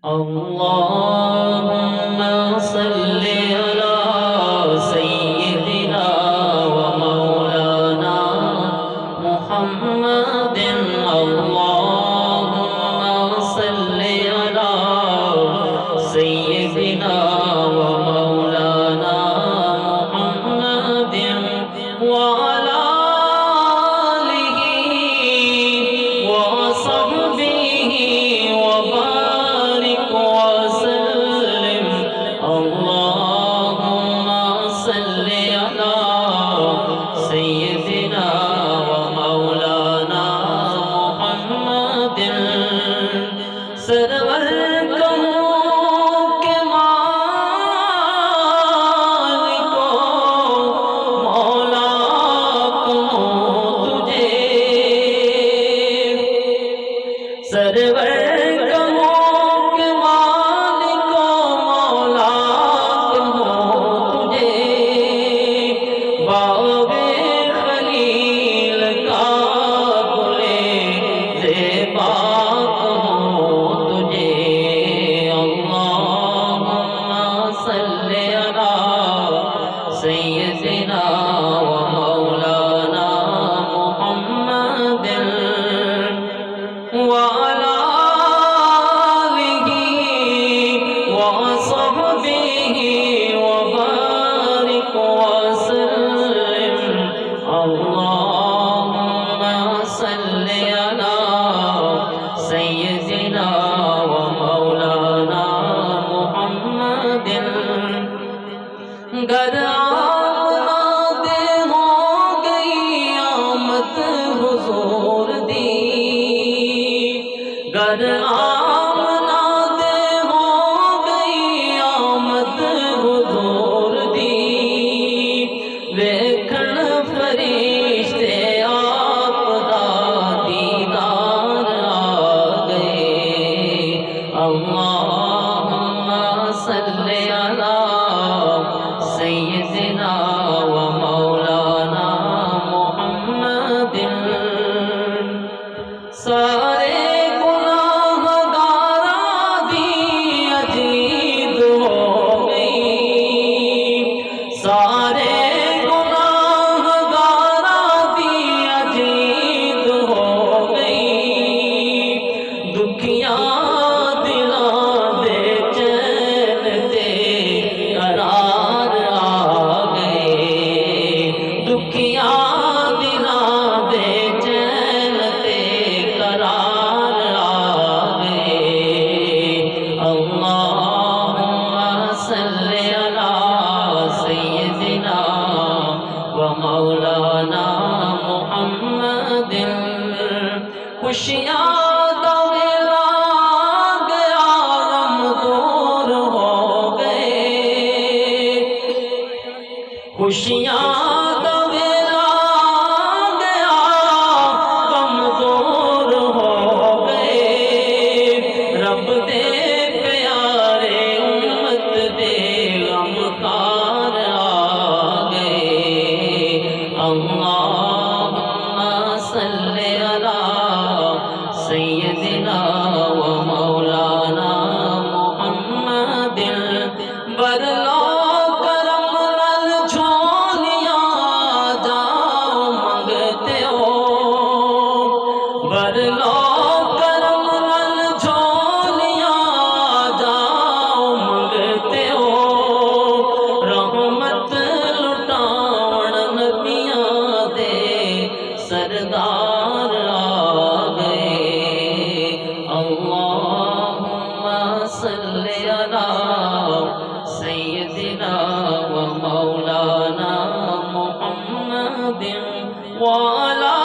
اللهم صل على سيدنا ومولانا محمد اللهم صل على سيدنا ومولانا محمد وعلى آله وصحبه وبارك وسلم اللهم صل على سيدنا ومولانا محمد سرور کے مالک مولا تجھے سرور کے مالک مولا تجھے باب خلیل کا گلے زیبا تجھے اللہم صل علی سیدنا ومولانا محمد وعلى آله وصحبه وبارك وسلم اللهم صل على سيدنا ومولانا محمد گر آمد ہو گئی آمد حضور دی گر آمد ہو گئی آمد حضور دی ویکھن فرشتے آپ دا دیدار آ گئے اللہم صل علی سیدنا ومولانا محمد سارے گناہ گاراں دی عجیب ہو گئی سارے گناہ گاراں دی عجیب ہو گئی دکھیاں دلاں دے چین تے قرار آ گئے دکھیاں دلاں دے چین تے قرار آ گئے اللہم صل علی سیدنا ومولانا محمد خوشیاں دا ویلا گیا غم دور ہو گئے خوشیاں دا ویلا گیا غم دور ہو گئے رب دے پیارے امت دے غمخوار آ گئے اللہم صل علی سیدنا ومولانا محمد برلو کرم نال جھولیاں جاؤ منگتے ہو برلو کرم نال جھولیاں جاؤ منگتے ہو رحمت لٹاون نبیاں دے سردار آ گئے اللہم صل علی سیدنا ومولانا محمد وعلى